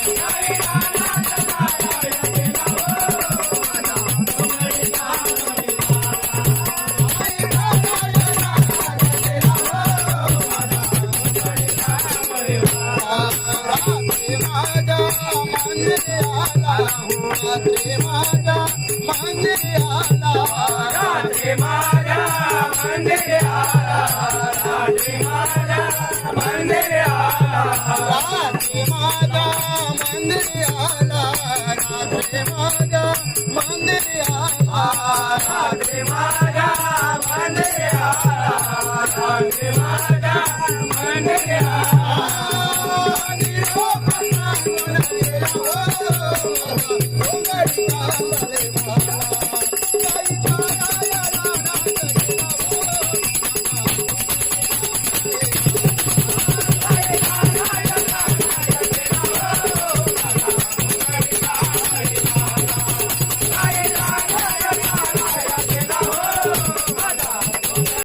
रात्री माझ्या मंदिरी आला, रात्री माझ्या मंदिरी आला, रात्री माझ्या मंदिरी आला, रात्री माझ्या मंदिरी आला.